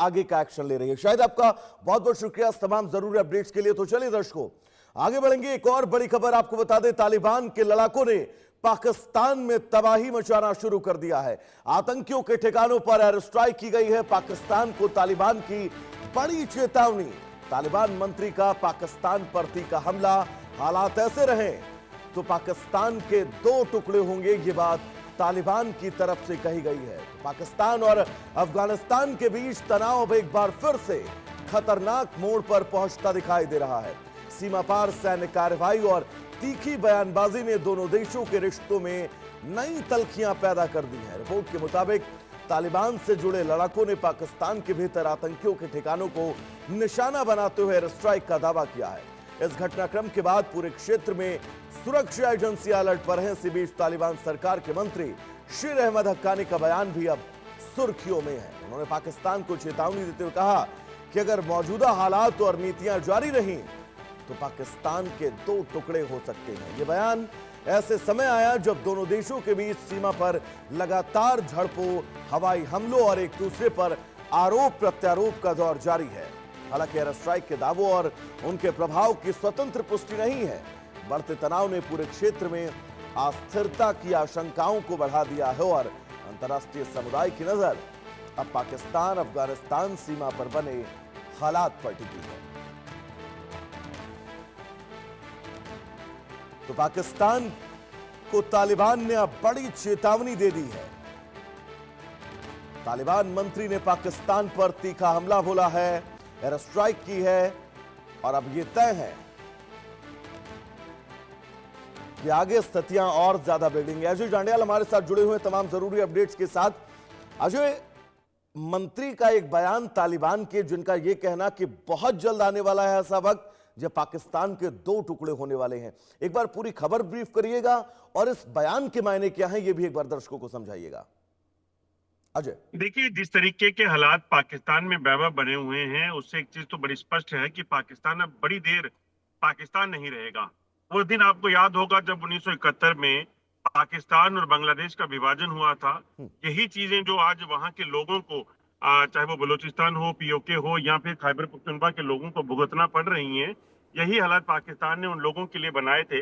आगे का एक्शन ले रही है। शायद आपका बहुत बहुत शुक्रिया तमाम जरूरी अपडेट्स के लिए। तो चलिए दर्शकों आगे बढ़ेंगे। एक और बड़ी खबर आपको बता दें, तालिबान के लड़ाकों ने पाकिस्तान में तबाही मचाना शुरू कर दिया है। आतंकियों के ठिकानों पर एयर स्ट्राइक की गई है। पाकिस्तान को तालिबान की बड़ी चेतावनी। तालिबान मंत्री का पाकिस्तान पर तीखा हमला। हालात ऐसे रहे तो पाकिस्तान के 2 टुकड़े होंगे, ये बात तालिबान की तरफ से कही गई है। पाकिस्तान और अफगानिस्तान के बीच तनाव अब एक बार फिर से खतरनाक मोड़ पर पहुंचता दिखाई दे रहा है। सीमा पार सैन्य कार्रवाई और तीखी बयानबाजी ने दोनों देशों के रिश्तों में नई तल्खियां पैदा कर दी है। रिपोर्ट के मुताबिक तालिबान से जुड़े लड़ाकों ने पाकिस्तान के भीतर आतंकियों के ठिकानों को निशाना बनाते हुए एयर स्ट्राइक का दावा किया है। इस घटनाक्रम के बाद पूरे क्षेत्र में सुरक्षा एजेंसियां अलर्ट पर हैं। इसी बीच तालिबान सरकार के मंत्री शीर अहमद हक्कानी का बयान भी अब सुर्खियों में है। उन्होंने पाकिस्तान को चेतावनी देते हुए कहा कि अगर मौजूदा हालात और नीतियां जारी रहीं तो पाकिस्तान के 2 टुकड़े हो सकते हैं। यह बयान ऐसे समय आया जब दोनों देशों के बीच सीमा पर लगातार झड़पों, हवाई हमलों और एक दूसरे पर आरोप प्रत्यारोप का दौर जारी है। हालांकि एयर स्ट्राइक के दावों और उनके प्रभाव की स्वतंत्र पुष्टि नहीं है। बढ़ते तनाव ने पूरे क्षेत्र में अस्थिरता की आशंकाओं को बढ़ा दिया है और अंतर्राष्ट्रीय समुदाय की नजर अब पाकिस्तान अफगानिस्तान सीमा पर बने हालात पर टिकी है। तो पाकिस्तान को तालिबान ने अब बड़ी चेतावनी दे दी है। तालिबान मंत्री ने पाकिस्तान पर तीखा हमला बोला है, एयर स्ट्राइक की है और अब यह तय है कि आगे स्थितियां और ज्यादा बिगड़ेंगी। अजय जांडियाल हमारे साथ जुड़े हुए तमाम जरूरी अपडेट्स के साथ। अजय, मंत्री का एक बयान तालिबान के, जिनका यह कहना कि बहुत जल्द आने वाला है ऐसा वक्त जब पाकिस्तान के 2 टुकड़े होने वाले हैं। एक बार पूरी खबर ब्रीफ करिएगा और इस बयान के मायने क्या हैं, यह भी एक बार दर्शकों को समझाइएगा। अजय, देखिए, जिस तरीके के हालात पाकिस्तान में वैभव बने हुए हैं, उससे एक चीज तो बड़ी स्पष्ट है कि पाकिस्तान अब बड़ी देर पाकिस्तान नहीं रहेगा। वो दिन आपको याद होगा जब 1971 में पाकिस्तान और बांग्लादेश का विभाजन हुआ था। यही चीजें जो आज वहां के लोगों को, चाहे वो बलूचिस्तान हो, पीओके हो या फिर खैबर पख्तूनख्वा के लोगों को भुगतना पड़ रही हैं, यही हालात पाकिस्तान ने उन लोगों के लिए बनाए थे।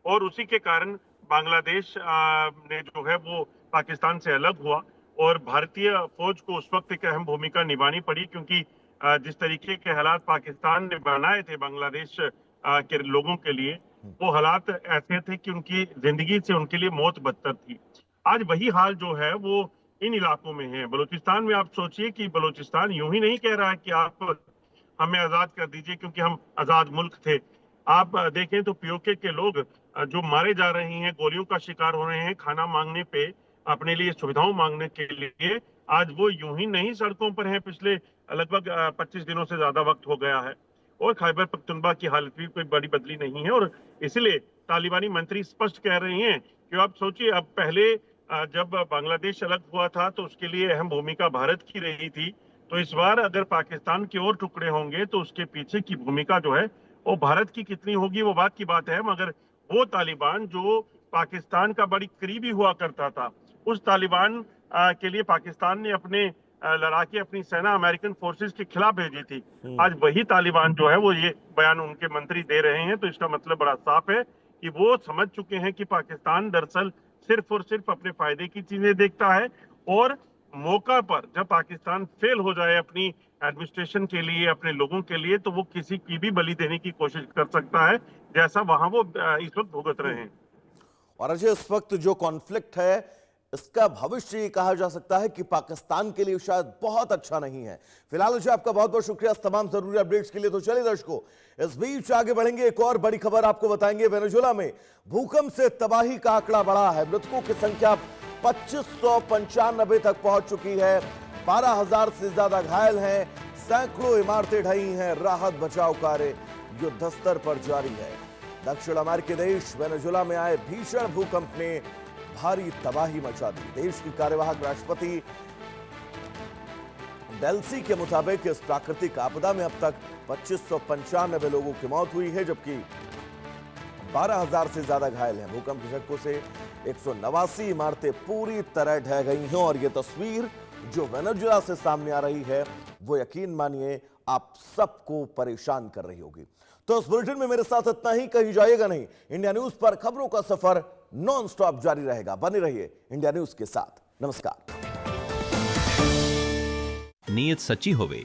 और उसी के कारण बांग्लादेश ने जो है वो पाकिस्तान से अलग हुआ और भारतीय फौज को उस वक्त एक अहम भूमिका निभानी पड़ी, क्योंकि जिस तरीके के हालात पाकिस्तान ने बनाए थे बांग्लादेश के लोगों के लिए, वो हालात ऐसे थे कि उनकी जिंदगी से उनके लिए मौत बदतर थी। आज वही हाल जो है वो इन इलाकों में है। बलूचिस्तान में आप सोचिए कि बलूचिस्तान यूं ही नहीं कह रहा है कि आप हमें आजाद कर दीजिए क्योंकि हम आजाद मुल्क थे। आप देखें तो पीओके के लोग जो मारे जा रहे हैं, गोलियों का शिकार हो रहे हैं, खाना मांगने पे, अपने लिए सुविधाओं मांगने के लिए, आज वो यूं ही नहीं सड़कों पर हैं। पिछले लगभग 25 दिनों से ज्यादा वक्त हो गया है। और खैबर पख्तूनख्वा की हालत भी कोई बड़ी बदली नहीं है। और इसलिए तालिबानी मंत्री स्पष्ट कह रहे हैं कि आप सोचिए, अब पहले जब बांग्लादेश अलग हुआ था तो उसके लिए अहम भूमिका भारत की रही थी। तो इस बार अगर पाकिस्तान के और टुकड़े होंगे तो उसके पीछे की भूमिका जो है वो भारत की कितनी होगी, वो बात की बात है। मगर वो तालिबान जो पाकिस्तान का बड़ी करीबी हुआ करता था, उस तालिबान के लिए पाकिस्तान ने अपने लड़ाके, अपनी सेना अमेरिकन फोर्सेस के खिलाफ भेजी थी। आज वही तालिबान जो है वो ये बयान उनके मंत्री दे रहे हैं। तो इसका मतलब बड़ा साफ है कि वो समझ चुके हैं कि पाकिस्तान दरअसल सिर्फ और सिर्फ अपने फायदे की चीजें देखता है। और मौका पर जब पाकिस्तान फेल हो जाए अपनी एडमिनिस्ट्रेशन के लिए, अपने लोगों के लिए, तो वो किसी की भी बलि देने की कोशिश कर सकता है, जैसा वहां वो इस वक्त भुगत रहे हैं। और अजय, इस वक्त जो कॉन्फ्लिक्ट है इसका भविष्य ये कहा जा सकता है कि पाकिस्तान के लिए शायद बहुत अच्छा नहीं है। फिलहाल अजय, आपका बहुत बहुत शुक्रिया तमाम जरूरी अपडेट्स के लिए। तो चलिए दर्शकों, इस बीच आगे बढ़ेंगे। एक और बड़ी खबर आपको बताएंगे। वेनेजुएला में भूकंप से तबाही का आंकड़ा बढ़ा है। मृतकों की संख्या 2595 तक पहुंच चुकी है। 12,000 से ज्यादा घायल हैं। सैकड़ों इमारतें ढही हैं। राहत बचाव कार्य युद्ध स्तर पर जारी है। दक्षिण अमेरिकी देश वेनेजुएला में आए भीषण भूकंप ने भारी तबाही मचा दी। देश की कार्यवाहक राष्ट्रपति डेल्सी के मुताबिक इस प्राकृतिक आपदा में अब तक 2595 लोगों की मौत हुई है, जबकि 12,000 से ज्यादा घायल हैं। भूकंप के झटकों से 189 इमारतें पूरी तरह ढह गई हैं और यह तस्वीर जो वेनेजुएला से सामने आ रही है वो यकीन मानिए आप सबको परेशान कर रही होगी। तो इस बुलेटिन में मेरे साथ इतना ही, कहीं जाइएगा नहीं। इंडिया न्यूज पर खबरों का सफर नॉन स्टॉप जारी रहेगा, बने रहिए इंडिया न्यूज के साथ। नमस्कार। नियत सच्ची होवे